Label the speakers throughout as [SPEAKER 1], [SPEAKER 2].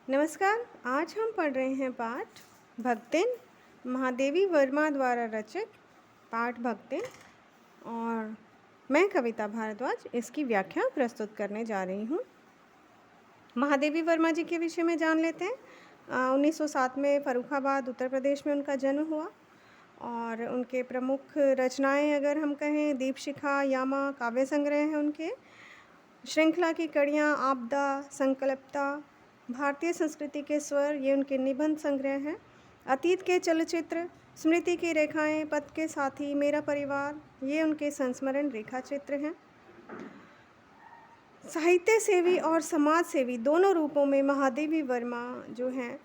[SPEAKER 1] नमस्कार। आज हम पढ़ रहे हैं पाठ भक्तिन महादेवी वर्मा द्वारा रचित पाठ भक्तिन। और मैं कविता भारद्वाज इसकी व्याख्या प्रस्तुत करने जा रही हूँ। महादेवी वर्मा जी के विषय में जान लेते हैं। 1907 में फर्रुखाबाद उत्तर प्रदेश में उनका जन्म हुआ और उनके प्रमुख रचनाएं अगर हम कहें दीपशिखा, यामा काव्य संग्रह हैं उनके, श्रृंखला की कड़ियाँ, आपदा, संकल्पता, भारतीय संस्कृति के स्वर, ये उनके निबंध संग्रह हैं। अतीत के चलचित्र, स्मृति की रेखाएं, पथ के साथी, मेरा परिवार, ये उनके संस्मरण रेखा चित्र हैं। साहित्य सेवी और समाज सेवी दोनों रूपों में महादेवी वर्मा जो हैं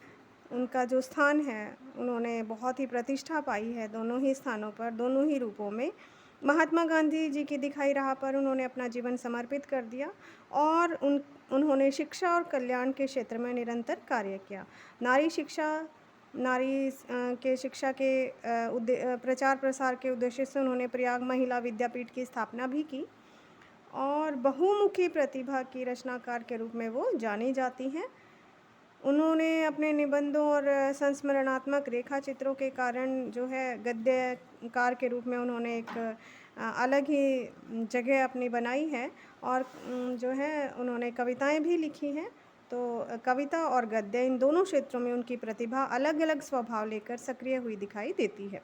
[SPEAKER 1] उनका जो स्थान है, उन्होंने बहुत ही प्रतिष्ठा पाई है दोनों ही स्थानों पर, दोनों ही रूपों में। महात्मा गांधी जी की दिखाई राह पर उन्होंने अपना जीवन समर्पित कर दिया और उन्होंने शिक्षा और कल्याण के क्षेत्र में निरंतर कार्य किया। नारी शिक्षा, के शिक्षा के प्रचार प्रसार के उद्देश्य से उन्होंने प्रयाग महिला विद्यापीठ की स्थापना भी की और बहुमुखी प्रतिभा की रचनाकार के रूप में वो जानी जाती हैं। उन्होंने अपने निबंधों और संस्मरणात्मक रेखा चित्रों के कारण जो है गद्यकार के रूप में उन्होंने एक अलग ही जगह अपनी बनाई है और जो है उन्होंने कविताएं भी लिखी हैं। तो कविता और गद्य इन दोनों क्षेत्रों में उनकी प्रतिभा अलग अलग स्वभाव लेकर सक्रिय हुई दिखाई देती है।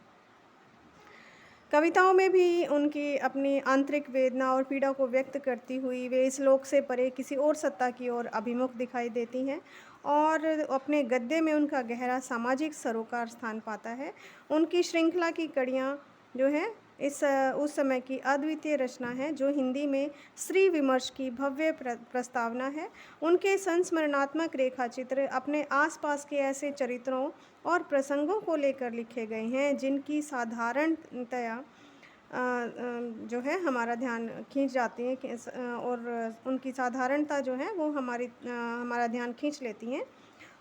[SPEAKER 1] कविताओं में भी उनकी अपनी आंतरिक वेदना और पीड़ा को व्यक्त करती हुई वे इस लोक से परे किसी और सत्ता की ओर अभिमुख दिखाई देती हैं और अपने गद्य में उनका गहरा सामाजिक सरोकार स्थान पाता है। उनकी श्रृंखला की कड़ियाँ जो है उस समय की अद्वितीय रचना है जो हिंदी में स्त्री विमर्श की भव्य प्रस्तावना है। उनके संस्मरणात्मक रेखा चित्र अपने आसपास के ऐसे चरित्रों और प्रसंगों को लेकर लिखे गए हैं जिनकी साधारणतया जो है हमारा ध्यान खींच जाती है और उनकी साधारणता जो है वो हमारा ध्यान खींच लेती हैं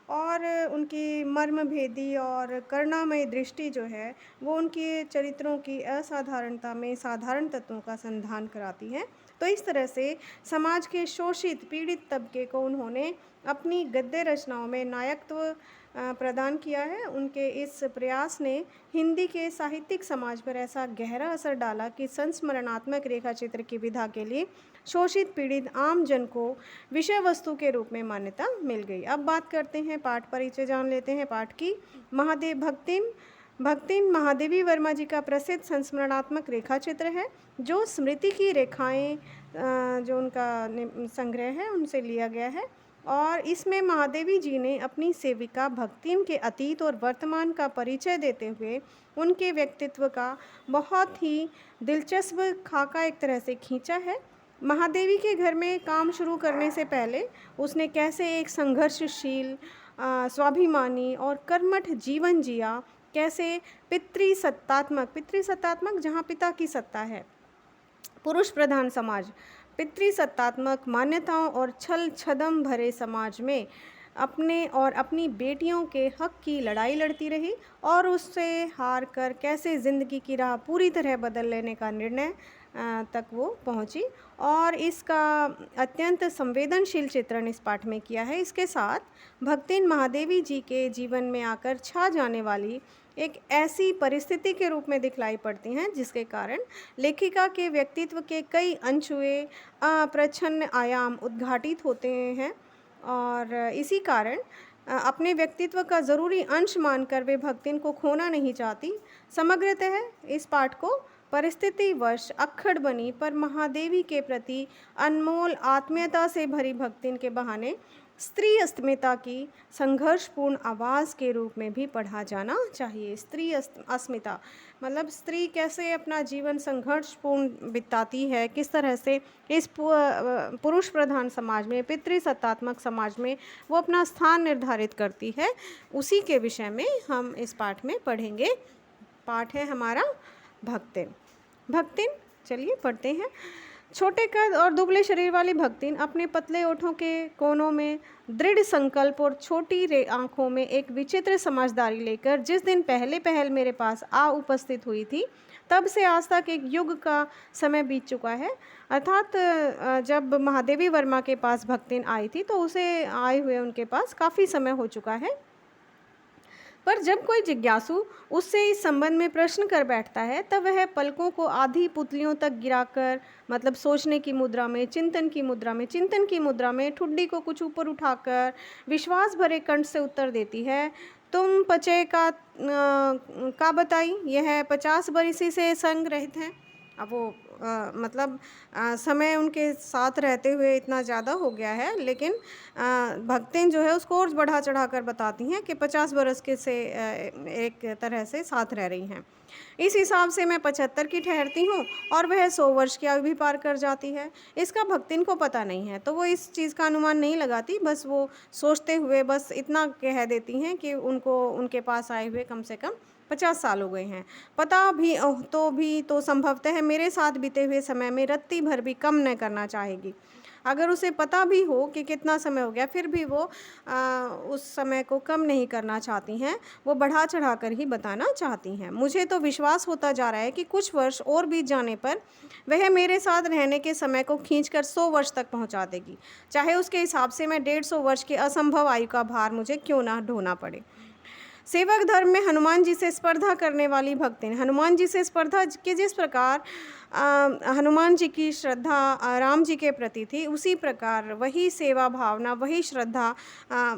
[SPEAKER 1] और उनकी मर्मभेदी और करुणामयी दृष्टि जो है वो उनके चरित्रों की असाधारणता में साधारण तत्वों का संधान कराती है। तो इस तरह से समाज के शोषित पीड़ित तबके को उन्होंने अपनी गद्य रचनाओं में नायकत्व प्रदान किया है। उनके इस प्रयास ने हिंदी के साहित्यिक समाज पर ऐसा गहरा असर डाला कि संस्मरणात्मक रेखा चित्र की विधा के लिए शोषित पीड़ित आम जन को विषय वस्तु के रूप में मान्यता मिल गई। अब बात करते हैं पाठ परिचय जान लेते हैं पाठ की। भक्तिन महादेवी वर्मा जी का प्रसिद्ध संस्मरणात्मक रेखा चित्र है जो स्मृति की रेखाएं जो उनका संग्रह है उनसे लिया गया है और इसमें महादेवी जी ने अपनी सेविका भक्तिन के अतीत और वर्तमान का परिचय देते हुए उनके व्यक्तित्व का बहुत ही दिलचस्प खाका एक तरह से खींचा है। महादेवी के घर में काम शुरू करने से पहले उसने कैसे एक संघर्षशील, स्वाभिमानी और कर्मठ जीवन जिया, कैसे पितृसत्तात्मक जहाँ पिता की सत्ता है, पुरुष प्रधान समाज, पितृसत्तात्मक मान्यताओं और छल छदम भरे समाज में अपने और अपनी बेटियों के हक की लड़ाई लड़ती रही और उससे हार कर कैसे ज़िंदगी की राह पूरी तरह बदल लेने का निर्णय तक वो पहुंची और इसका अत्यंत संवेदनशील चित्रण इस पाठ में किया है। इसके साथ भक्तिन महादेवी जी के जीवन में आकर छा जाने वाली एक ऐसी परिस्थिति के रूप में दिखलाई पड़ती हैं जिसके कारण लेखिका के व्यक्तित्व के कई अनछुए अप्रच्छन्न आयाम उद्घाटित होते हैं और इसी कारण अपने व्यक्तित्व का ज़रूरी अंश मानकर वे भक्तिन को खोना नहीं चाहती। समग्रतः इस पाठ को परिस्थितिवश अक्खड़ बनी पर महादेवी के प्रति अनमोल आत्मीयता से भरी भक्तिन के बहाने स्त्री अस्मिता की संघर्षपूर्ण आवाज़ के रूप में भी पढ़ा जाना चाहिए। स्त्री अस्मिता मतलब स्त्री कैसे अपना जीवन संघर्षपूर्ण बिताती है, किस तरह से इस पुरुष प्रधान समाज में, पितृसत्तात्मक समाज में वो अपना स्थान निर्धारित करती है, उसी के विषय में हम इस पाठ में पढ़ेंगे। पाठ है हमारा भक्तिन। चलिए पढ़ते हैं। छोटे कद और दुबले शरीर वाली भक्तिन अपने पतले ओठों के कोनों में दृढ़ संकल्प और छोटी आंखों में एक विचित्र समझदारी लेकर जिस दिन पहले पहल मेरे पास उपस्थित हुई थी तब से आज तक एक युग का समय बीत चुका है। अर्थात जब महादेवी वर्मा के पास भक्तिन आई थी तो उसे आए हुए उनके पास काफ़ी समय हो चुका है। पर जब कोई जिज्ञासु उससे इस संबंध में प्रश्न कर बैठता है तब वह पलकों को आधी पुतलियों तक गिराकर, मतलब सोचने की मुद्रा में, चिंतन की मुद्रा में ठुड्डी को कुछ ऊपर उठाकर विश्वास भरे कंठ से उत्तर देती है, तुम पचे का बताई, यह 50 बरिसी से संग रहित हैं। अब वो मतलब समय उनके साथ रहते हुए इतना ज़्यादा हो गया है, लेकिन भक्तिन जो है उसको और बढ़ा चढ़ा कर बताती हैं कि 50 बरस के से एक तरह से साथ रह रही हैं। इस हिसाब से मैं 75 की ठहरती हूँ और वह 100 वर्ष की आयु भी पार कर जाती है। इसका भक्तिन को पता नहीं है, तो वो इस चीज़ का अनुमान नहीं लगाती, बस वो सोचते हुए बस इतना कह देती हैं कि उनको उनके पास आए हुए कम से कम 50 साल हो गए हैं। पता भी तो संभवतः मेरे साथ बीते हुए समय में रत्ती भर भी कम न करना चाहेगी। अगर उसे पता भी हो कि कितना समय हो गया, फिर भी वो उस समय को कम नहीं करना चाहती हैं, वो बढ़ा चढ़ा कर ही बताना चाहती हैं। मुझे तो विश्वास होता जा रहा है कि कुछ वर्ष और बीत जाने पर वह मेरे साथ रहने के समय को खींचकर 100 वर्ष तक पहुंचा देगी, चाहे उसके हिसाब से मैं 150 वर्ष की असंभव आयु का भार मुझे क्यों ना ढोना पड़े। सेवक धर्म में हनुमान जी से स्पर्धा करने वाली भक्तिन, हनुमान जी से स्पर्धा कि जिस प्रकार हनुमान जी की श्रद्धा राम जी के प्रति थी, उसी प्रकार वही सेवा भावना, वही श्रद्धा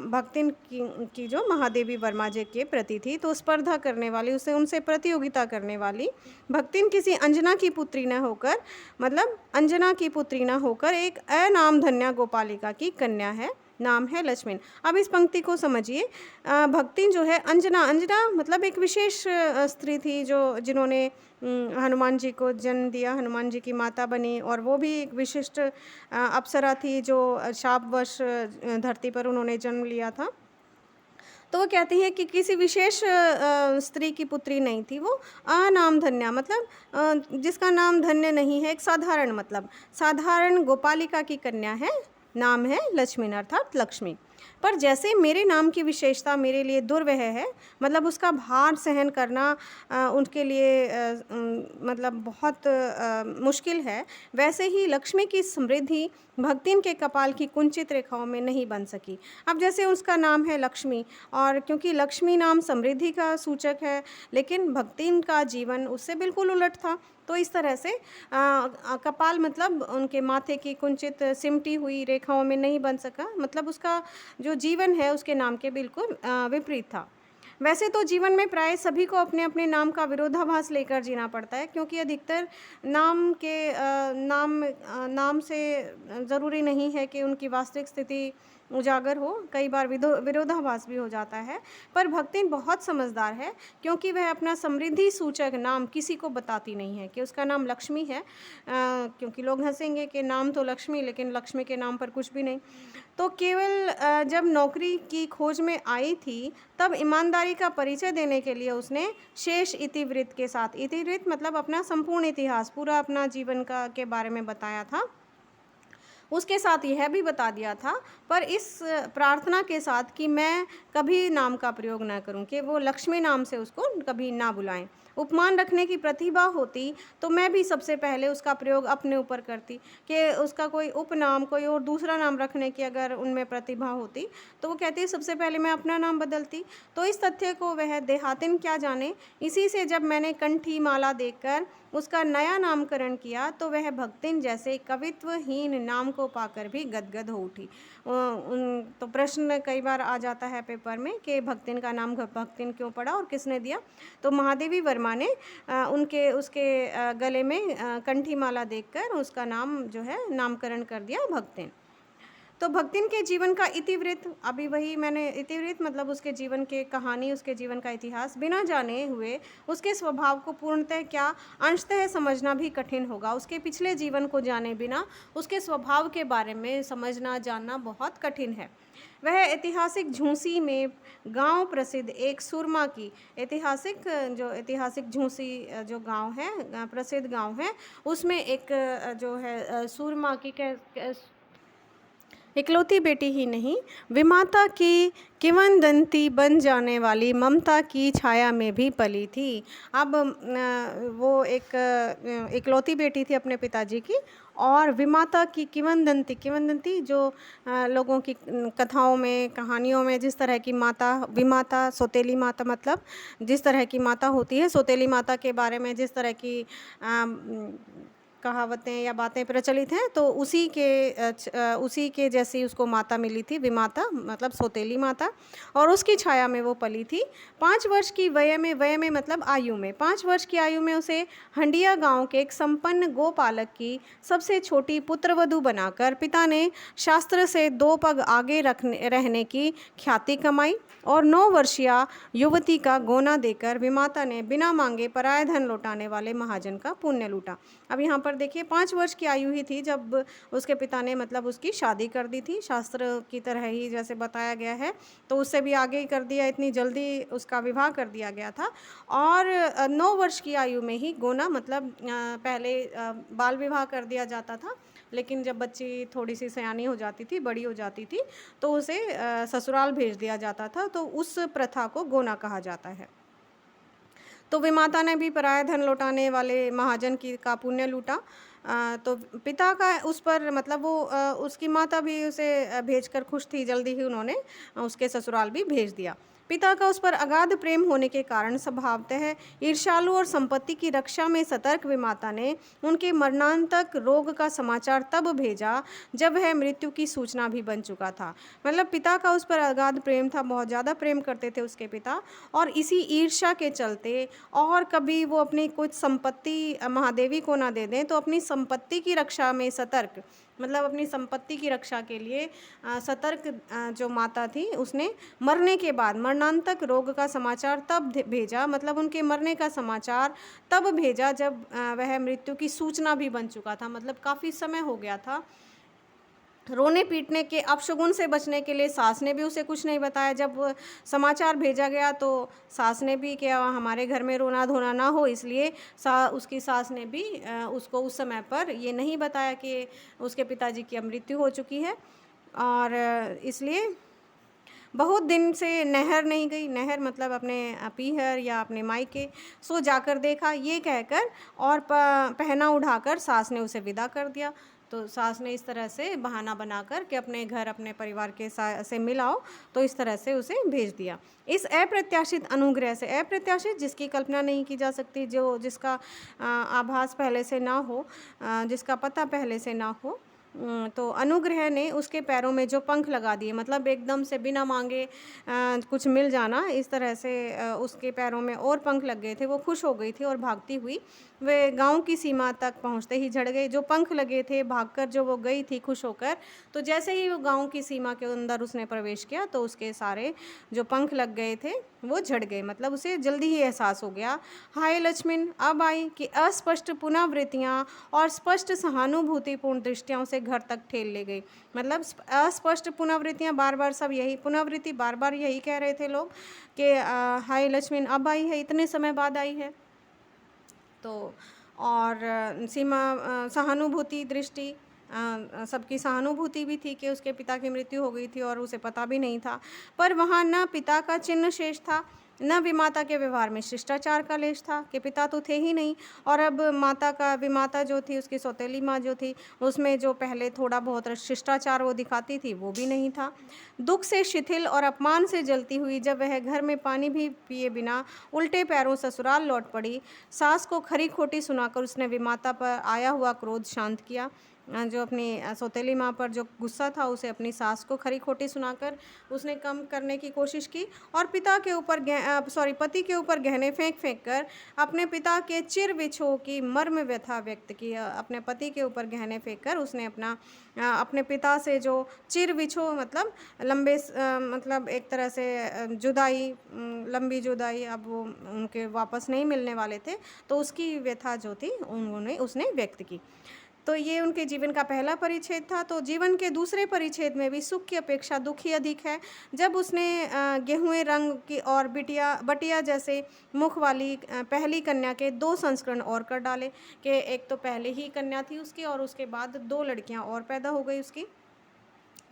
[SPEAKER 1] भक्तिन की जो महादेवी वर्मा जी के प्रति थी। तो स्पर्धा करने वाली, उसे उनसे प्रतियोगिता करने वाली भक्तिन किसी अंजना की पुत्री न होकर, मतलब अंजना की पुत्री न होकर एक अनामधन्या गोपालिका की कन्या है, नाम है लक्ष्मण। अब इस पंक्ति को समझिए। भक्तिन जो है अंजना मतलब एक विशेष स्त्री थी जो जिन्होंने हनुमान जी को जन्म दिया, हनुमान जी की माता बनी, और वो भी एक विशिष्ट अप्सरा थी जो शापवश धरती पर उन्होंने जन्म लिया था। तो वो कहती है कि किसी विशेष स्त्री की पुत्री नहीं थी, वो अनामधन्या मतलब जिसका नाम धन्य नहीं है, एक साधारण, मतलब साधारण गोपालिका की कन्या है, नाम है लक्ष्मी अर्थात लक्ष्मी। पर जैसे मेरे नाम की विशेषता मेरे लिए दुर्वह है, मतलब उसका भार सहन करना उनके लिए मतलब बहुत मुश्किल है, वैसे ही लक्ष्मी की समृद्धि भक्तिन के कपाल की कुंचित रेखाओं में नहीं बन सकी। अब जैसे उसका नाम है लक्ष्मी, और क्योंकि लक्ष्मी नाम समृद्धि का सूचक है, लेकिन भक्तिन का जीवन उससे बिल्कुल उलट था, तो इस तरह से कपाल मतलब उनके माथे की कुंचित सिमटी हुई रेखाओं में नहीं बन सका, मतलब उसका जो जीवन है उसके नाम के बिल्कुल विपरीत था। वैसे तो जीवन में प्राय सभी को अपने अपने नाम का विरोधाभास लेकर जीना पड़ता है, क्योंकि अधिकतर नाम से ज़रूरी नहीं है कि उनकी वास्तविक स्थिति उजागर हो, कई बार विरोधाभास भी हो जाता है। पर भक्तिन बहुत समझदार है, क्योंकि वह अपना समृद्धि सूचक नाम किसी को बताती नहीं है कि उसका नाम लक्ष्मी है, क्योंकि लोग हंसेंगे कि नाम तो लक्ष्मी, लेकिन लक्ष्मी के नाम पर कुछ भी नहीं। तो केवल जब नौकरी की खोज में आई थी, तब ईमानदारी का परिचय देने के लिए उसने शेष इतिवृत्त के साथ, इतिवृत्त मतलब अपना संपूर्ण इतिहास, पूरा अपना जीवन का के बारे में बताया था, उसके साथ यह भी बता दिया था, पर इस प्रार्थना के साथ कि मैं कभी नाम का प्रयोग ना करूं, कि वो लक्ष्मी नाम से उसको कभी ना बुलाएं। उपमान रखने की प्रतिभा होती तो मैं भी सबसे पहले उसका प्रयोग अपने ऊपर करती, कि उसका कोई उपनाम, कोई और दूसरा नाम रखने की अगर उनमें प्रतिभा होती तो वो कहती सबसे पहले मैं अपना नाम बदलती। तो इस तथ्य को वह देहातिन क्या जाने, इसी से जब मैंने कंठी माला देखकर उसका नया नामकरण किया तो वह भक्तिन जैसे कवित्वहीन नाम को पाकर भी गदगद हो उठी। तो प्रश्न कई बार आ जाता है पेपर में कि भक्तिन का नाम भक्तिन क्यों पड़ा और किसने दिया, तो महादेवी वर्मा ने उसके गले में कंठी माला देखकर उसका नाम जो है नामकरण कर दिया भक्तिन। तो भक्तिन के जीवन का इतिवृत्त, अभी वही मैंने इतिवृत्त मतलब उसके जीवन के कहानी, उसके जीवन का इतिहास बिना जाने हुए उसके स्वभाव को पूर्णतः क्या अंशतः समझना भी कठिन होगा। उसके पिछले जीवन को जाने बिना उसके स्वभाव के बारे में समझना जानना बहुत कठिन है। वह ऐतिहासिक झूंसी में गांव प्रसिद्ध एक सुरमा की ऐतिहासिक झूंसी जो गांव है, प्रसिद्ध गांव है, उसमें एक जो है सुरमा की इकलौती बेटी ही नहीं, विमाता की किंवदंती बन जाने वाली ममता की छाया में भी पली थी। अब वो एक इकलौती बेटी थी अपने पिताजी की, और विमाता की किंवदंती, किंवदंती जो लोगों की कथाओं में, कहानियों में जिस तरह की माता, विमाता, सौतेली माता, मतलब जिस तरह की माता होती है, सौतेली माता के बारे में जिस तरह की कहावतें या बातें प्रचलित हैं, तो उसी के जैसी उसको माता मिली थी, विमाता मतलब सौतेली माता, और उसकी छाया में वो पली थी। 5 वर्ष की वय में मतलब आयु में, 5 वर्ष की आयु में उसे हंडिया गांव के एक संपन्न गोपालक की सबसे छोटी पुत्रवधू बनाकर पिता ने शास्त्र से 2 पग आगे रहने की ख्याति कमाई, और 9 वर्षीय युवती का गोना देकर विमाता ने बिना मांगे पराया धन लौटाने वाले महाजन का पुण्य लूटा। अब यहाँ पर देखिए 5 वर्ष की आयु ही थी जब उसके पिता ने मतलब उसकी शादी कर दी थी, शास्त्र की तरह ही जैसे बताया गया है, तो उससे भी आगे ही कर दिया, इतनी जल्दी उसका विवाह कर दिया गया था। और 9 वर्ष की आयु में ही गोना मतलब पहले बाल विवाह कर दिया जाता था, लेकिन जब बच्ची थोड़ी सी सयानी हो जाती थी, बड़ी हो जाती थी, तो उसे ससुराल भेज दिया जाता था, तो उस प्रथा को गोना कहा जाता है। तो विमाता ने भी पराया धन लौटाने वाले महाजन की का पुण्य लूटा। तो पिता का उस पर मतलब वो उसकी माता भी उसे भेजकर खुश थी, जल्दी ही उन्होंने उसके ससुराल भी भेज दिया। पिता का उस पर अगाध प्रेम होने के कारण स्वभावतः ईर्ष्यालु और संपत्ति की रक्षा में सतर्क विमाता ने उनके मरणांतक रोग का समाचार तब भेजा जब वह मृत्यु की सूचना भी बन चुका था। मतलब पिता का उस पर अगाध प्रेम था, बहुत ज़्यादा प्रेम करते थे उसके पिता, और इसी ईर्ष्या के चलते, और कभी वो अपनी कुछ संपत्ति महादेवी को ना दे दें, तो अपनी संपत्ति की रक्षा में सतर्क, मतलब अपनी संपत्ति की रक्षा के लिए सतर्क जो माता थी, उसने मरने के बाद मरणांतक रोग का समाचार तब भेजा, मतलब उनके मरने का समाचार तब भेजा जब वह मृत्यु की सूचना भी बन चुका था, मतलब काफ़ी समय हो गया था। रोने पीटने के अपशगुन से बचने के लिए सास ने भी उसे कुछ नहीं बताया। जब समाचार भेजा गया तो सास ने भी, क्या हमारे घर में रोना धोना ना हो, इसलिए उसकी सास ने भी उसको उस समय पर ये नहीं बताया कि उसके पिताजी की मृत्यु हो चुकी है। और इसलिए बहुत दिन से नहर नहीं गई, नहर मतलब अपने पीहर या अपने मायके, सो जाकर देखा, ये कहकर और पहना उठाकर सास ने उसे विदा कर दिया। तो सास ने इस तरह से बहाना बनाकर कि अपने घर अपने परिवार के से मिल आओ, तो इस तरह से उसे भेज दिया। इस अप्रत्याशित अनुग्रह से, अप्रत्याशित जिसकी कल्पना नहीं की जा सकती, जो जिसका आभास पहले से ना हो, जिसका पता पहले से ना हो, तो अनुग्रह ने उसके पैरों में जो पंख लगा दिए, मतलब एकदम से बिना मांगे कुछ मिल जाना, इस तरह से उसके पैरों में और पंख लग गए थे। वो खुश हो गई थी और भागती हुई वे गांव की सीमा तक पहुंचते ही झड़ गई। जो पंख लगे थे भागकर जो वो गई थी खुश होकर, तो जैसे ही वो गांव की सीमा के अंदर उसने प्रवेश किया, तो उसके सारे जो पंख लग गए थे वो झड़ गए, मतलब उसे जल्दी ही एहसास हो गया। हाय लक्ष्मण अब आई कि अस्पष्ट पुनर्वृत्तियाँ और स्पष्ट सहानुभूतिपूर्ण दृष्टियों से घर तक ठेल ले गई। मतलब अस्पष्ट पुनर्वृत्तियाँ, बार बार सब यही पुनर्वृत्ति, बार बार यही कह रहे थे लोग कि हाय लक्ष्मण अब आई है, इतने समय बाद आई है। तो और सहानुभूति दृष्टि, सबकी सहानुभूति भी थी कि उसके पिता की मृत्यु हो गई थी और उसे पता भी नहीं था, पर वहाँ न पिता का चिन्ह शेष था, न विमाता के व्यवहार में शिष्टाचार का लेश था कि पिता तो थे ही नहीं, और अब विमाता जो थी, उसकी सौतेली माँ जो थी, उसमें जो पहले थोड़ा बहुत शिष्टाचार वो दिखाती थी वो भी नहीं था। दुख से शिथिल और अपमान से जलती हुई जब वह घर में पानी भी पिए बिना उल्टे पैरों ससुराल लौट पड़ी, सास को खरी खोटी सुनाकर उसने विमाता पर आया हुआ क्रोध शांत किया। जो अपनी सौतेली माँ पर जो गुस्सा था, उसे अपनी सास को खरी खोटी सुनाकर उसने कम करने की कोशिश की, और पति के ऊपर गहने फेंक कर अपने पिता के चिर विछोह की मर्म व्यथा व्यक्त की। अपने पति के ऊपर गहने फेंक कर उसने अपने पिता से जो चिर विछोह मतलब मतलब एक तरह से जुदाई, लंबी जुदाई, अब वो उनके वापस नहीं मिलने वाले थे, तो उसकी व्यथा जो थी उसने व्यक्त की। तो ये उनके जीवन का पहला परिच्छेद था। तो जीवन के दूसरे परिच्छेद में भी सुख की अपेक्षा दुख ही अधिक है। जब उसने गेहुए रंग की और बटिया जैसे मुख वाली पहली कन्या के 2 संस्करण और कर डाले, कि एक तो पहले ही कन्या थी उसकी और उसके बाद 2 लड़कियां और पैदा हो गई उसकी।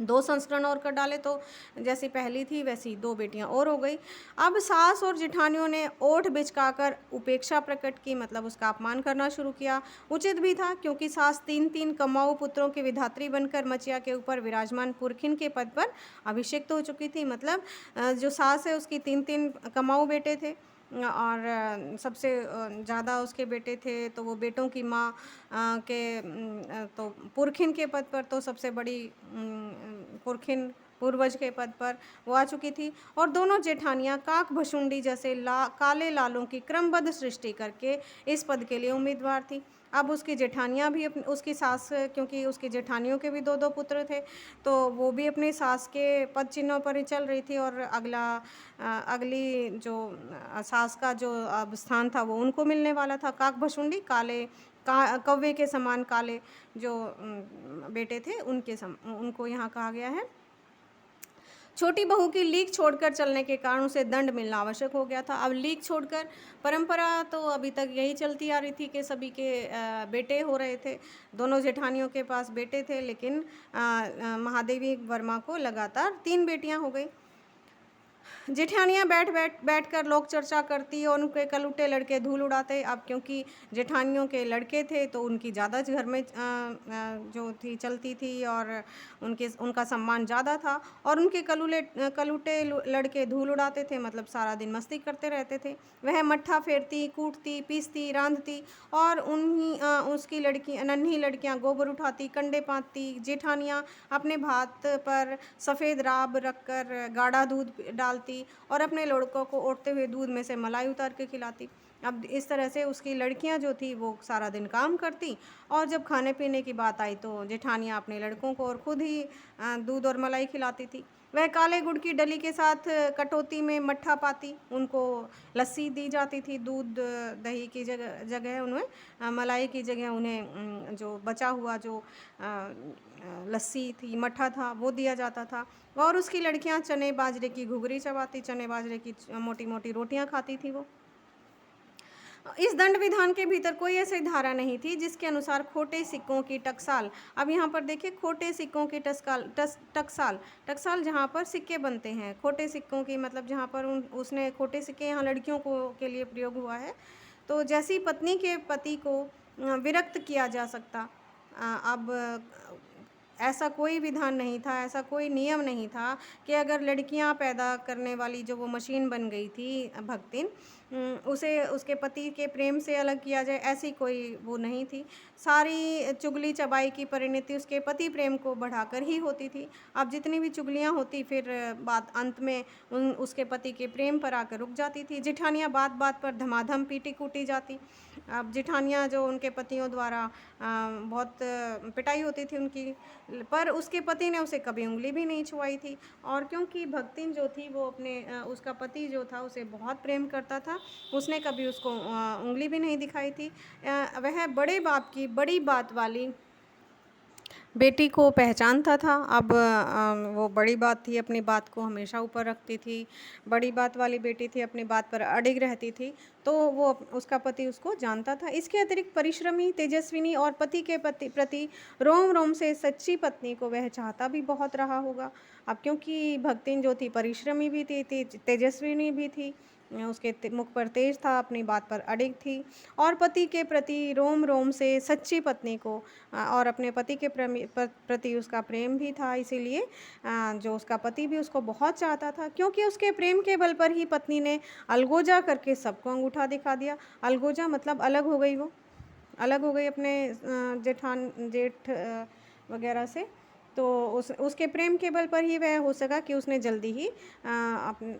[SPEAKER 1] 2 संस्करण और कर डाले तो जैसी पहली थी वैसी 2 बेटियां और हो गई। अब सास और जेठानियों ने ओठ बिचकाकर उपेक्षा प्रकट की, मतलब उसका अपमान करना शुरू किया। उचित भी था, क्योंकि सास 3-3 कमाऊ पुत्रों की विधात्री बनकर मचिया के ऊपर विराजमान पुरखिन के पद पर अभिषिक्त हो चुकी थी। मतलब जो सास है उसकी 3-3 कमाऊ बेटे थे, और सबसे ज़्यादा उसके बेटे थे, तो वो बेटों की माँ तो पुरखिन के पद पर तो सबसे बड़ी पुरखिन पूर्वज के पद पर वो आ चुकी थी। और दोनों जेठानियाँ काक भशुंडी जैसे काले लालों की क्रमबद्ध सृष्टि करके इस पद के लिए उम्मीदवार थी। अब उसकी जेठानियाँ भी उसकी सास, क्योंकि उसकी जेठानियों के भी 2-2 पुत्र थे, तो वो भी अपनी सास के पद चिन्हों पर ही चल रही थी, और अगली जो सास का जो अब स्थान था वो उनको मिलने वाला था। काक भशुंडी काले कौवे के समान काले जो बेटे थे उनको यहाँ कहा गया है। छोटी बहू की लीक छोड़कर चलने के कारण उसे दंड मिलना आवश्यक हो गया था। अब लीक छोड़कर, परंपरा तो अभी तक यही चलती आ रही थी कि सभी के बेटे हो रहे थे। दोनों जेठानियों के पास बेटे थे, लेकिन महादेवी वर्मा को लगातार 3 बेटियां हो गई। जेठानियाँ बैठ कर लोक चर्चा करती और उनके कलुटे लड़के धूल उड़ाते। अब क्योंकि जेठानियों के लड़के थे तो उनकी ज़्यादा घर में जो थी चलती थी, और उनका सम्मान ज़्यादा था, और उनके कलुटे लड़के धूल उड़ाते थे, मतलब सारा दिन मस्ती करते रहते थे। वह मट्ठा फेरती, कूटती, पीसती, रांधती, और उसकी नन्ही लड़कियाँ गोबर उठाती, कंडे पाथती। जेठानियाँ अपने भात पर सफ़ेद राब रखकर गाढ़ा दूध डालती और अपने लड़कों को उड़ते हुए दूध में से मलाई उतार के खिलाती। अब इस तरह से उसकी लड़कियां जो थी वो सारा दिन काम करती, और जब खाने पीने की बात आई तो जेठानियां अपने लड़कों को और खुद ही दूध और मलाई खिलाती थी। वह काले गुड़ की डली के साथ कटौती में मट्ठा पाती, उनको लस्सी दी जाती थी। दूध दही की जगह उन्हें मलाई की जगह उन्हें जो बचा हुआ जो लस्सी थी, मट्ठा था, वो दिया जाता था। और उसकी लड़कियां चने बाजरे की घुघरी चबाती, चने बाजरे की मोटी मोटी रोटियां खाती थी वो। इस दंड विधान के भीतर कोई ऐसी धारा नहीं थी जिसके अनुसार खोटे सिक्कों की टकसाल, अब यहाँ पर देखिए खोटे सिक्कों की टकसाल जहाँ पर सिक्के बनते हैं, खोटे सिक्कों की मतलब जहाँ पर उसने खोटे सिक्के यहाँ लड़कियों को के लिए प्रयोग हुआ है। तो जैसी पत्नी के पति को विरक्त किया जा सकता, अब ऐसा कोई विधान नहीं था, ऐसा कोई नियम नहीं था कि अगर लड़कियां पैदा करने वाली जो वो मशीन बन गई थी भक्तिन, उसे उसके पति के प्रेम से अलग किया जाए, ऐसी कोई वो नहीं थी। सारी चुगली चबाई की परिणति उसके पति प्रेम को बढ़ाकर ही होती थी। अब जितनी भी चुगलियां होती फिर बात अंत में उसके पति के प्रेम पर आकर रुक जाती थी। जेठानियाँ बात बात पर धमाधम पीटी कूटी जाती। अब जेठानियाँ जो उनके पतियों द्वारा बहुत पिटाई होती थी उनकी, पर उसके पति ने उसे कभी उंगली भी नहीं छुआई थी। और क्योंकि भक्तिन जो थी वो अपने उसका पति जो था उसे बहुत प्रेम करता था, उसने कभी उसको उंगली भी नहीं दिखाई थी। वह बड़े बाप की बड़ी बात वाली बेटी को पहचानता था। अब वो बड़ी बात थी, अपनी बात को हमेशा ऊपर रखती थी, बड़ी बात वाली बेटी थी, अपनी बात पर अडिग रहती थी, तो वो उसका पति उसको जानता था। इसके अतिरिक्त परिश्रमी, तेजस्विनी और पति के प्रति रोम रोम से सच्ची पत्नी को वह चाहता भी बहुत रहा होगा। अब क्योंकि भक्तिन जो थी परिश्रमी भी थी, तेजस्विनी भी थी, उसके मुख पर तेज था, अपनी बात पर अडिग थी, और पति के प्रति रोम रोम से सच्ची पत्नी को और अपने पति के प्रति उसका प्रेम भी था। इसीलिए जो उसका पति भी उसको बहुत चाहता था, क्योंकि उसके प्रेम के बल पर ही पत्नी ने अलगोजा करके सबको अंगूठा दिखा दिया। अलगोजा मतलब अलग हो गई, वो अलग हो गई अपने जेठ वगैरह से। तो उसके प्रेम के बल पर ही वह हो सका कि उसने जल्दी ही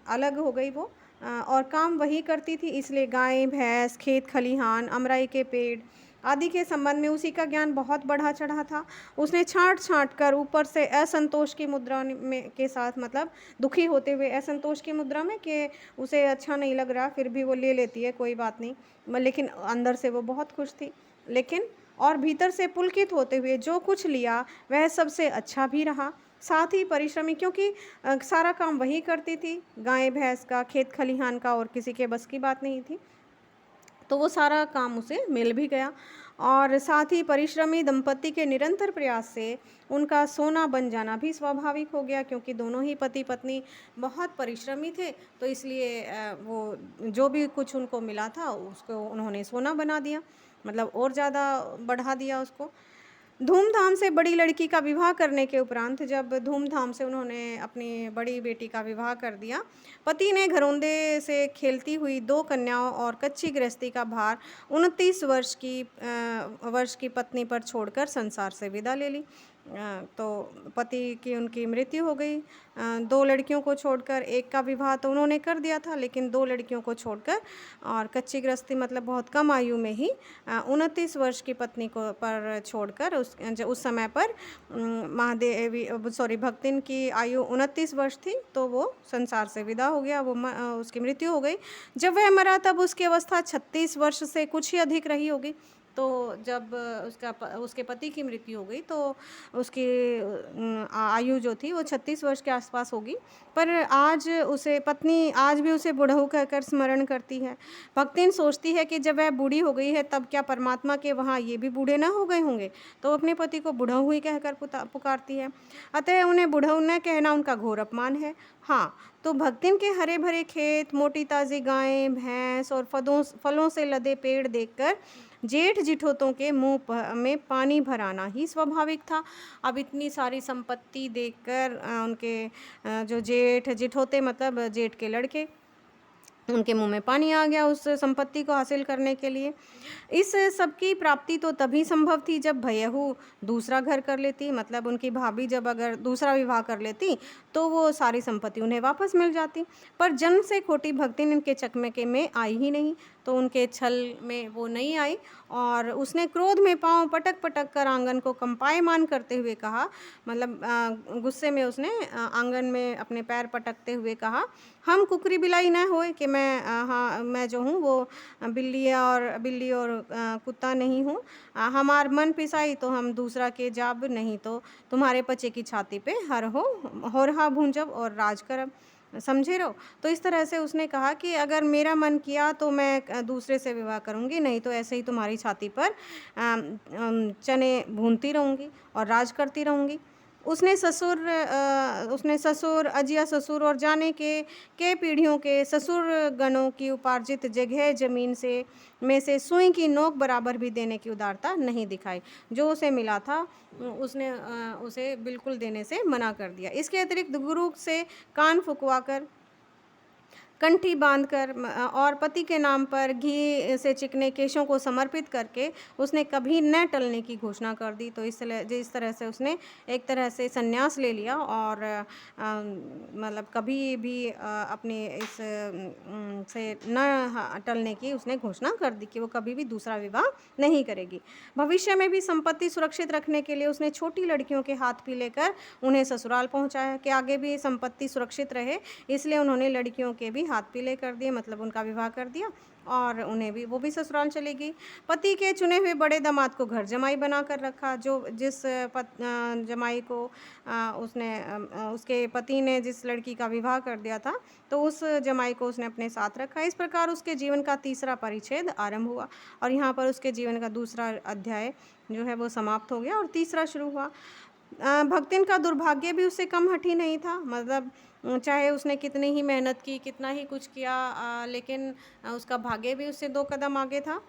[SPEAKER 1] अलग हो गई वो, और काम वही करती थी, इसलिए गाय भैंस, खेत खलिहान, अमराई के पेड़ आदि के संबंध में उसी का ज्ञान बहुत बढ़ा चढ़ा था। उसने छांट कर ऊपर से असंतोष की मुद्रा में के साथ, मतलब दुखी होते हुए असंतोष की मुद्रा में कि उसे अच्छा नहीं लग रहा, फिर भी वो ले लेती है, कोई बात नहीं, लेकिन अंदर से वो बहुत खुश थी। लेकिन और भीतर से पुलकित होते हुए जो कुछ लिया वह सबसे अच्छा भी रहा। साथ ही परिश्रमी, क्योंकि सारा काम वही करती थी, गाय भैंस का, खेत खलिहान का, और किसी के बस की बात नहीं थी, तो वो सारा काम उसे मिल भी गया। और साथ ही परिश्रमी दंपति के निरंतर प्रयास से उनका सोना बन जाना भी स्वाभाविक हो गया, क्योंकि दोनों ही पति पत्नी बहुत परिश्रमी थे। तो इसलिए वो जो भी कुछ उनको मिला था उसको उन्होंने सोना बना दिया, मतलब और ज़्यादा बढ़ा दिया उसको। धूमधाम से बड़ी लड़की का विवाह करने के उपरांत जब धूमधाम से उन्होंने अपनी बड़ी बेटी का विवाह कर दिया, पति ने घरौंदे से खेलती हुई 2 कन्याओं और कच्ची गृहस्थी का भार 29 वर्ष की पत्नी पर छोड़कर संसार से विदा ले ली। तो पति की उनकी मृत्यु हो गई। 2 लड़कियों को छोड़कर, एक का विवाह तो उन्होंने कर दिया था, लेकिन 2 लड़कियों को छोड़कर और कच्ची गृहस्थी मतलब बहुत कम आयु में ही 29 वर्ष की पत्नी को पर छोड़कर उस समय पर महादेवी भक्तिन की आयु 29 वर्ष थी, तो वो संसार से विदा हो गया, उसकी मृत्यु हो गई। जब वह मरा तब उसकी अवस्था 36 वर्ष से कुछ ही अधिक रही होगी। तो जब उसके पति की मृत्यु हो गई तो उसकी आयु जो थी वो 36 वर्ष के आसपास होगी। पर आज उसे पत्नी आज भी उसे बुढ़ऊ कहकर स्मरण करती है। भक्तिन सोचती है कि जब वह बूढ़ी हो गई है तब क्या परमात्मा के वहाँ ये भी बूढ़े ना हो गए होंगे, तो अपने पति को बुढ़ऊ ही कहकर पुकारती है। अतः उन्हें बुढ़ऊ न कहना उनका घोर अपमान है। हाँ, तो भक्तिन के हरे भरे खेत, मोटी ताज़ी गायें भैंस और फलों से लदे पेड़ देखकर जेठ जिठोतों के मुंह में पानी भर आना ही स्वाभाविक था। अब इतनी सारी संपत्ति देखकर उनके जो जेठ जिठोते मतलब जेठ के लड़के, उनके मुंह में पानी आ गया उस संपत्ति को हासिल करने के लिए। इस सब की प्राप्ति तो तभी संभव थी जब भयहू दूसरा घर कर लेती, मतलब उनकी भाभी जब अगर दूसरा विवाह कर लेती तो वो सारी संपत्ति उन्हें वापस मिल जाती। पर जन्म से खोटी भक्तिन इनके चकमके में आई ही नहीं, तो उनके छल में वो नहीं आई और उसने क्रोध में पांव पटक पटक कर आंगन को कंपायमान करते हुए कहा, मतलब गुस्से में उसने आंगन में अपने पैर पटकते हुए कहा, हम कुकरी बिलाई न होए कि मैं जो हूँ वो बिल्ली और कुत्ता नहीं हूँ। हमार मन पिसाई तो हम दूसरा के जाब, नहीं तो तुम्हारे पचे की छाती पे हर हो होरहा भूंजब और राज करब, समझे रहो। तो इस तरह से उसने कहा कि अगर मेरा मन किया तो मैं दूसरे से विवाह करूंगी, नहीं तो ऐसे ही तुम्हारी छाती पर चने भूनती रहूंगी और राज करती रहूंगी। उसने ससुर अजिया ससुर और जाने के पीढ़ियों के ससुर गणों की उपार्जित जगह जमीन से सुई की नोक बराबर भी देने की उदारता नहीं दिखाई। जो उसे मिला था उसने उसे बिल्कुल देने से मना कर दिया। इसके अतिरिक्त गुरु से कान फुकवाकर, कंठी बांधकर और पति के नाम पर घी से चिकने केशों को समर्पित करके उसने कभी न टलने की घोषणा कर दी। तो इस तरह से उसने एक तरह से संन्यास ले लिया और मतलब कभी भी अपने से न टलने की उसने घोषणा कर दी कि वो कभी भी दूसरा विवाह नहीं करेगी। भविष्य में भी संपत्ति सुरक्षित रखने के लिए उसने छोटी लड़कियों के हाथ भी लेकर उन्हें ससुराल पहुंचाया कि आगे भी संपत्ति सुरक्षित रहे, इसलिए उन्होंने लड़कियों के भी हाथ पीले कर दिए, मतलब उनका विवाह कर दिया और वो भी ससुराल चली गई। पति के चुने हुए बड़े दामाद को घर जमाई बना कर रखा, जिस जमाई को उसके पति ने जिस लड़की का विवाह कर दिया था, तो उस जमाई को उसने अपने साथ रखा। इस प्रकार उसके जीवन का तीसरा परिच्छेद आरंभ हुआ और यहाँ पर उसके जीवन का दूसरा अध्याय जो है वो समाप्त हो गया और तीसरा शुरू हुआ। भक्तिन का दुर्भाग्य भी उससे कम हठी नहीं था, मतलब चाहे उसने कितनी ही मेहनत की, कितना ही कुछ किया, लेकिन उसका भाग्य भी उससे 2 कदम आगे था।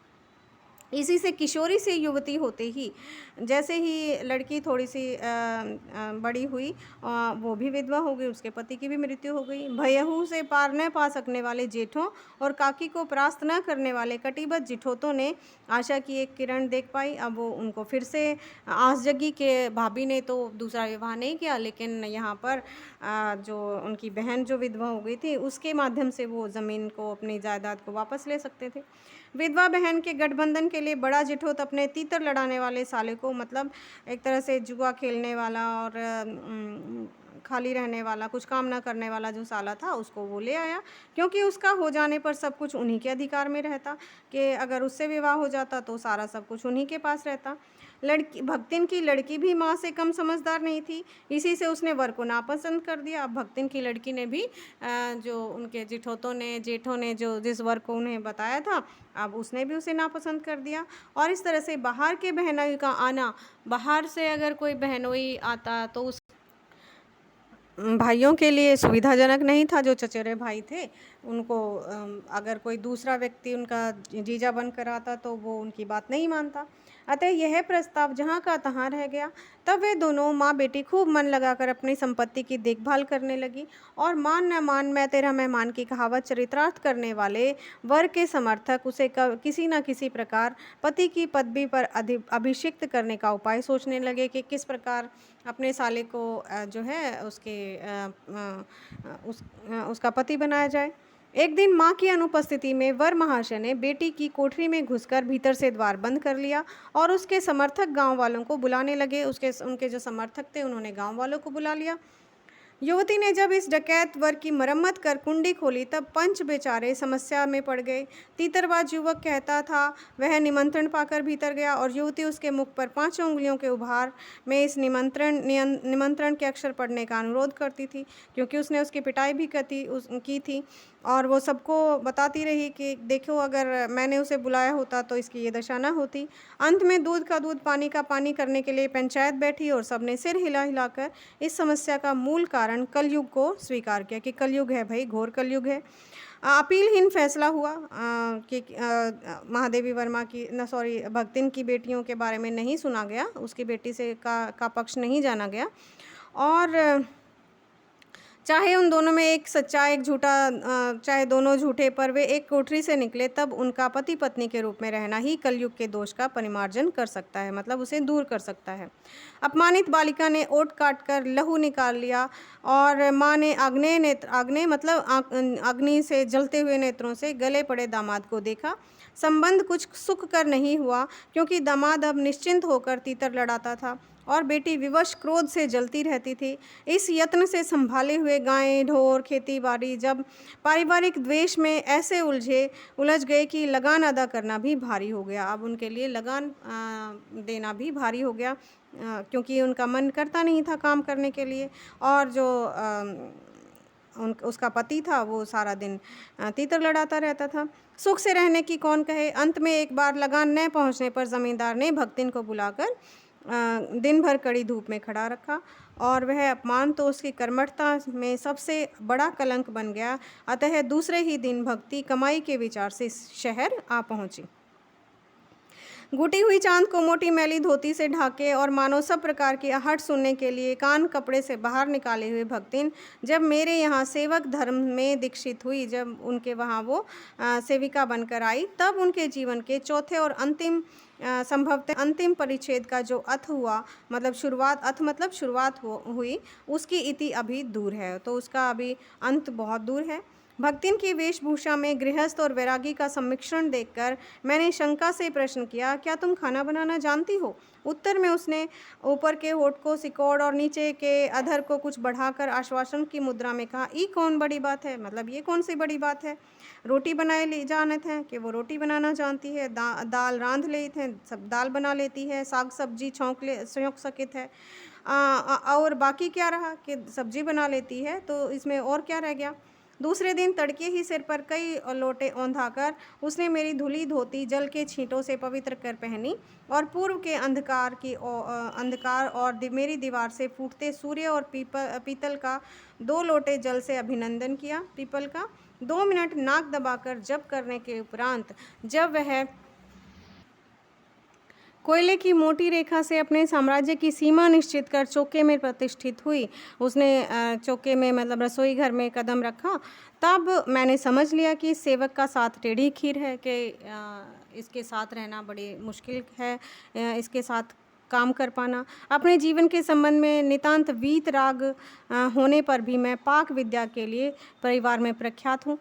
[SPEAKER 1] इसी से किशोरी से युवती होते ही जैसे ही लड़की थोड़ी सी बड़ी हुई, वो भी विधवा हो गई, उसके पति की भी मृत्यु हो गई। भयहू से पार न पा सकने वाले जेठों और काकी को परास्त न करने वाले कटिबद्ध जिठोतों ने आशा की एक किरण देख पाई। अब वो उनको फिर से आस जगी कि भाभी ने तो दूसरा विवाह नहीं किया, लेकिन यहाँ पर जो उनकी बहन जो विधवा हो गई थी उसके माध्यम से वो ज़मीन को, अपनी जायदाद को वापस ले सकते थे। विधवा बहन के गठबंधन के लिए बड़ा जिठोत अपने तीतर लड़ाने वाले साले को, मतलब एक तरह से जुआ खेलने वाला और खाली रहने वाला, कुछ काम ना करने वाला जो साला था, उसको वो ले आया, क्योंकि उसका हो जाने पर सब कुछ उन्हीं के अधिकार में रहता कि अगर उससे विवाह हो जाता तो सारा सब कुछ उन्हीं के पास रहता। लड़की भक्तिन की लड़की भी माँ से कम समझदार नहीं थी, इसी से उसने वर को नापसंद कर दिया। अब भक्तिन की लड़की ने भी जो उनके जेठों ने जो जिस वर को उन्हें बताया था, अब उसने भी उसे नापसंद कर दिया। और इस तरह से बाहर के बहनोई का आना, बाहर से अगर कोई बहनोई आता तो उस भाइयों के लिए सुविधाजनक नहीं था। जो चचेरे भाई थे उनको अगर कोई दूसरा व्यक्ति उनका जीजा बनकर आता तो वो उनकी बात नहीं मानता। अतः यह प्रस्ताव जहाँ का तहाँ रह गया। तब वे दोनों माँ बेटी खूब मन लगाकर अपनी संपत्ति की देखभाल करने लगी और मान न मान मैं तेरा मेहमान की कहावत चरितार्थ करने वाले वर के समर्थक उसे किसी न किसी प्रकार पति की पदवी पर अभिषिक्त करने का उपाय सोचने लगे कि किस प्रकार अपने साले को जो है उसका पति बनाया जाए। एक दिन माँ की अनुपस्थिति में वर महाशय ने बेटी की कोठरी में घुसकर भीतर से द्वार बंद कर लिया और उसके समर्थक गांव वालों को बुलाने लगे। उनके जो समर्थक थे उन्होंने गांव वालों को बुला लिया। युवती ने जब इस डकैत वर की मरम्मत कर कुंडी खोली तब पंच बेचारे समस्या में पड़ गए। तीतरबाज युवक कहता था वह निमंत्रण पाकर भीतर गया और युवती उसके मुख पर 5 उंगलियों के उभार में इस निमंत्रण के अक्षर पढ़ने का अनुरोध करती थी, क्योंकि उसने उसकी पिटाई भी की थी और वो सबको बताती रही कि देखो अगर मैंने उसे बुलाया होता तो इसकी ये दशा न होती। अंत में दूध का दूध पानी का पानी करने के लिए पंचायत बैठी और सबने सिर हिला हिलाकर इस समस्या का मूल कारण कलयुग को स्वीकार किया कि कलयुग है भाई, घोर कलयुग है। अपीलहीन फैसला हुआ कि महादेवी वर्मा की भक्तिन की बेटियों के बारे में नहीं सुना गया, उसकी बेटी से का पक्ष नहीं जाना गया और चाहे उन दोनों में एक सच्चा एक झूठा चाहे दोनों झूठे, पर वे एक कोठरी से निकले तब उनका पति पत्नी के रूप में रहना ही कलयुग के दोष का परिमार्जन कर सकता है, मतलब उसे दूर कर सकता है। अपमानित बालिका ने ओट काट कर लहू निकाल लिया और माँ ने आग्नेय मतलब अग्नि से जलते हुए नेत्रों से गले पड़े दामाद को देखा। संबंध कुछ सुख कर नहीं हुआ, क्योंकि दामाद अब निश्चिंत होकर तीतर लड़ाता था और बेटी विवश क्रोध से जलती रहती थी। इस यत्न से संभाले हुए गायें ढोर खेती बाड़ी जब पारिवारिक द्वेष में ऐसे उलझ गए कि लगान अदा करना भी भारी हो गया। अब उनके लिए लगान देना भी भारी हो गया, क्योंकि उनका मन करता नहीं था काम करने के लिए और जो उसका पति था वो सारा दिन तीतर लड़ाता रहता था। सुख से रहने की कौन कहे। अंत में एक बार लगान न पहुंचने पर जमींदार ने भक्तिन को बुलाकर दिन भर कड़ी धूप में खड़ा रखा और वह अपमान तो उसकी कर्मठता में सबसे बड़ा कलंक बन गया। अतः दूसरे ही दिन भक्ति कमाई के विचार से शहर आ पहुंची। घुटी हुई चांद को मोटी मैली धोती से ढाके और मानो सब प्रकार की आहट सुनने के लिए कान कपड़े से बाहर निकाले हुए भक्तिन जब मेरे यहाँ सेवक धर्म में दीक्षित हुई, जब उनके वहाँ वो सेविका बनकर आई, तब उनके जीवन के चौथे और अंतिम संभवतः अंतिम परिच्छेद का जो अथ हुआ, मतलब शुरुआत हुई, उसकी इति अभी दूर है, तो उसका अभी अंत बहुत दूर है। भक्तिन की वेशभूषा में गृहस्थ और वैरागी का सम्मिश्रण देखकर मैंने शंका से प्रश्न किया, क्या तुम खाना बनाना जानती हो? उत्तर में उसने ऊपर के होठ को सिकोड़ और नीचे के अधर को कुछ बढ़ाकर आश्वासन की मुद्रा में कहा, ई कौन बड़ी बात है, मतलब ये कौन सी बड़ी बात है। रोटी बनाए ले जानत हैं कि वो रोटी बनाना जानती है, दाल रांध लेत हैं, सब दाल बना लेती है, साग सब्जी छौंक सकित है, और बाकी क्या रहा कि सब्जी बना लेती है, तो इसमें और क्या रह गया। दूसरे दिन तड़के ही सिर पर कई लोटे औंधाकर उसने मेरी धुली धोती जल के छींटों से पवित्र कर पहनी और पूर्व के अंधकार और मेरी दीवार से फूटते सूर्य और पीतल का 2 लोटे जल से अभिनंदन किया। पीपल का 2 मिनट नाक दबाकर जप करने के उपरांत जब वह कोयले की मोटी रेखा से अपने साम्राज्य की सीमा निश्चित कर चौके में प्रतिष्ठित हुई, उसने चौके में मतलब रसोई घर में कदम रखा, तब मैंने समझ लिया कि सेवक का साथ टेढ़ी खीर है, कि इसके साथ रहना बड़ी मुश्किल है, इसके साथ काम कर पाना। अपने जीवन के संबंध में नितांत वीत राग होने पर भी मैं पाक विद्या के लिए परिवार में प्रख्यात हूँ।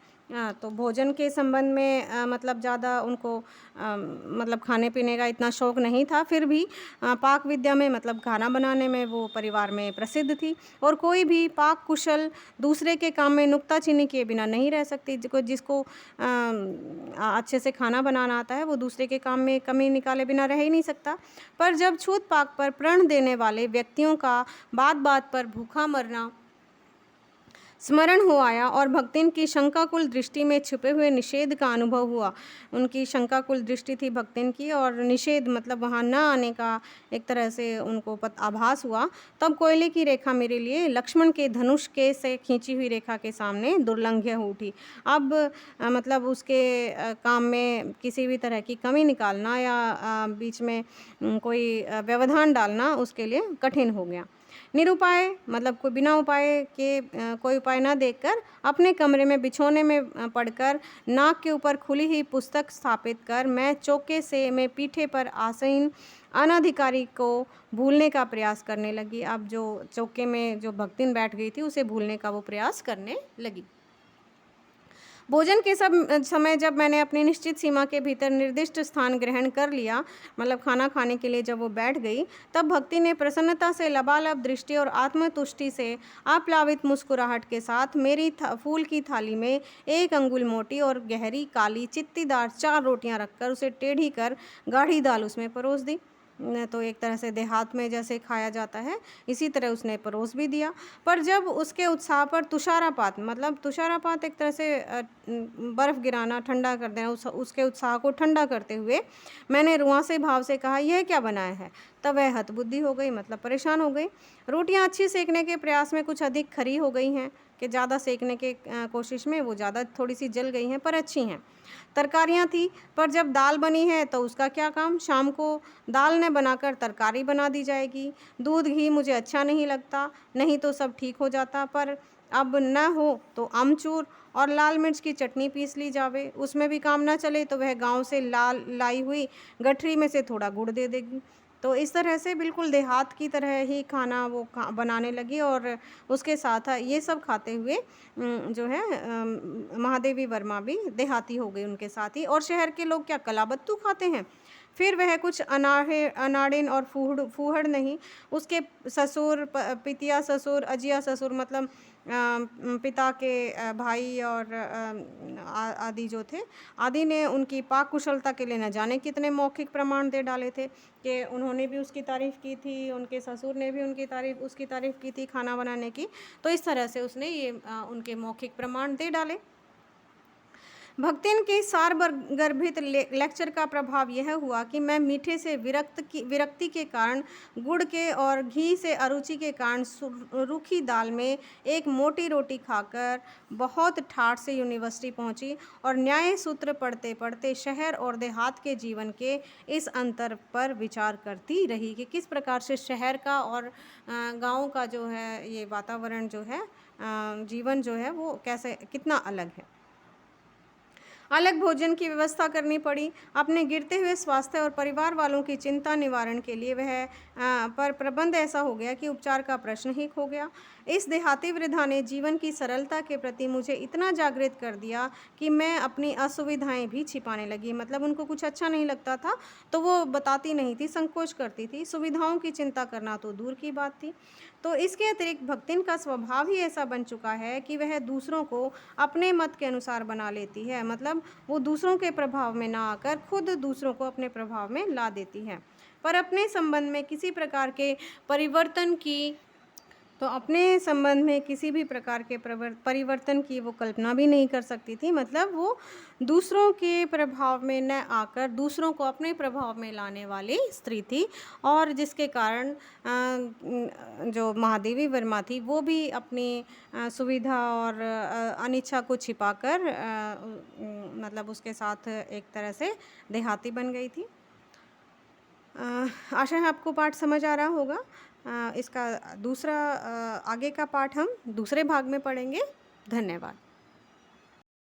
[SPEAKER 1] तो भोजन के संबंध में मतलब ज़्यादा उनको मतलब खाने-पीने का इतना शौक नहीं था, फिर भी पाक विद्या में मतलब खाना बनाने में वो परिवार में प्रसिद्ध थी और कोई भी पाक कुशल दूसरे के काम में नुक्ताचीनी किए बिना नहीं रह सकती। जिसको अच्छे से खाना बनाना आता है, वो दूसरे के काम में कमी निकाले बिना रह ही नहीं सकता। पर जब छूत-पाक पर प्रण देने वाले व्यक्तियों का बात-बात पर भूखा मरना स्मरण हो आया और भक्तिन की शंकाकुल दृष्टि में छिपे हुए निषेध का अनुभव हुआ। उनकी शंकाकुल दृष्टि थी भक्तिन की और निषेध मतलब वहाँ न आने का एक तरह से उनको आभास हुआ। तब कोयले की रेखा मेरे लिए लक्ष्मण के धनुष के से खींची हुई रेखा के सामने दुर्लंघ्य हो उठी। अब मतलब उसके काम में किसी भी तरह की कमी निकालना या बीच में कोई व्यवधान डालना उसके लिए कठिन हो गया। निरुपाय मतलब कोई बिना उपाय के कोई उपाय ना देखकर अपने कमरे में बिछौने में पड़कर नाक के ऊपर खुली हुई पुस्तक स्थापित कर मैं चौके से मैं पीठे पर आसीन अनधिकारी को भूलने का प्रयास करने लगी। अब जो चौके में जो भक्तिन बैठ गई थी उसे भूलने का वो प्रयास करने लगी। भोजन के समय जब मैंने अपनी निश्चित सीमा के भीतर निर्दिष्ट स्थान ग्रहण कर लिया, मतलब खाना खाने के लिए जब वो बैठ गई, तब भक्ति ने प्रसन्नता से लबालब दृष्टि और आत्मतुष्टि से आप्लावित मुस्कुराहट के साथ मेरी फूल की थाली में 1 अंगुल मोटी और गहरी काली चित्तीदार 4 रोटियां रखकर उसे टेढ़ी कर गाढ़ी दाल उसमें परोस दी। तो एक तरह से देहात में जैसे खाया जाता है, इसी तरह उसने परोस भी दिया। पर जब उसके उत्साह पर तुषारापात मतलब तुषारापात एक तरह से बर्फ़ गिराना, ठंडा कर देना, उसके उत्साह को ठंडा करते हुए मैंने रुआँसे भाव से कहा, "यह क्या बनाया है?" तब वह हतबुद्धि हो गई मतलब परेशान हो गई। रोटियाँ अच्छी सेकने के प्रयास में कुछ अधिक खरी हो गई हैं कि ज़्यादा सेकने के कोशिश में वो ज़्यादा थोड़ी-सी जल गई हैं, पर अच्छी हैं। तरकारियाँ थी, पर जब दाल बनी है तो उसका क्या काम? शाम को दाल न बनाकर तरकारी बना दी जाएगी। दूध घी मुझे अच्छा नहीं लगता, नहीं तो सब ठीक हो जाता, पर अब न हो तो अमचूर और लाल मिर्च की चटनी पीस ली जावे। उसमें भी काम न चले तो वह गाँव से लाई हुई गठरी में से थोड़ा गुड़ दे देगी। तो इस तरह से बिल्कुल देहात की तरह ही खाना वो बनाने लगी और उसके साथ ये सब खाते हुए जो है महादेवी वर्मा भी देहाती हो गई उनके साथ ही। और शहर के लोग क्या कलाबत्तू खाते हैं? फिर वह कुछ अनाड़िन और फूहड़ नहीं, उसके ससुर, पितिया ससुर, अजिया ससुर मतलब पिता के भाई और आदि जो थे, आदि ने उनकी पाक कुशलता के लिए न जाने कितने मौखिक प्रमाण दे डाले थे कि उन्होंने भी उसकी तारीफ़ की थी, उनके ससुर ने भी उसकी तारीफ़ की थी खाना बनाने की। तो इस तरह से उसने ये उनके मौखिक प्रमाण दे डाले। भक्तिन के सारगर्भित लेक्चर का प्रभाव यह हुआ कि मैं मीठे से विरक्ति के कारण, गुड़ के और घी से अरुचि के कारण रूखी दाल में एक मोटी रोटी खाकर बहुत ठाठ से यूनिवर्सिटी पहुंची और न्याय सूत्र पढ़ते पढ़ते शहर और देहात के जीवन के इस अंतर पर विचार करती रही कि किस प्रकार से शहर का और गाँव का जो है ये वातावरण जो है जीवन जो है वो कैसे कितना अलग है। अलग भोजन की व्यवस्था करनी पड़ी। अपने गिरते हुए स्वास्थ्य और परिवार वालों की चिंता निवारण के लिए वह पर प्रबंध ऐसा हो गया कि उपचार का प्रश्न ही खो गया। इस देहाती वृद्धा ने जीवन की सरलता के प्रति मुझे इतना जागृत कर दिया कि मैं अपनी असुविधाएं भी छिपाने लगी। मतलब उनको कुछ अच्छा नहीं लगता था तो वो बताती नहीं थी, संकोच करती थी। सुविधाओं की चिंता करना तो दूर की बात थी। तो इसके अतिरिक्त भक्तिन का स्वभाव ही ऐसा बन चुका है कि वह दूसरों को अपने मत के अनुसार बना लेती है। मतलब वो दूसरों के प्रभाव में ना आकर खुद दूसरों को अपने प्रभाव में ला देती है। पर अपने संबंध में किसी प्रकार के परिवर्तन की तो अपने संबंध में किसी भी प्रकार के परिवर्तन की वो कल्पना भी नहीं कर सकती थी। मतलब वो दूसरों के प्रभाव में न आकर दूसरों को अपने प्रभाव में लाने वाली स्त्री थी और जिसके कारण जो महादेवी वर्मा थी वो भी अपनी सुविधा और अनिच्छा को छिपाकर मतलब उसके साथ एक तरह से देहाती बन गई थी। आशा है आपको पाठ समझ आ रहा होगा। इसका दूसरा आगे का पाठ हम दूसरे भाग में पढ़ेंगे। धन्यवाद।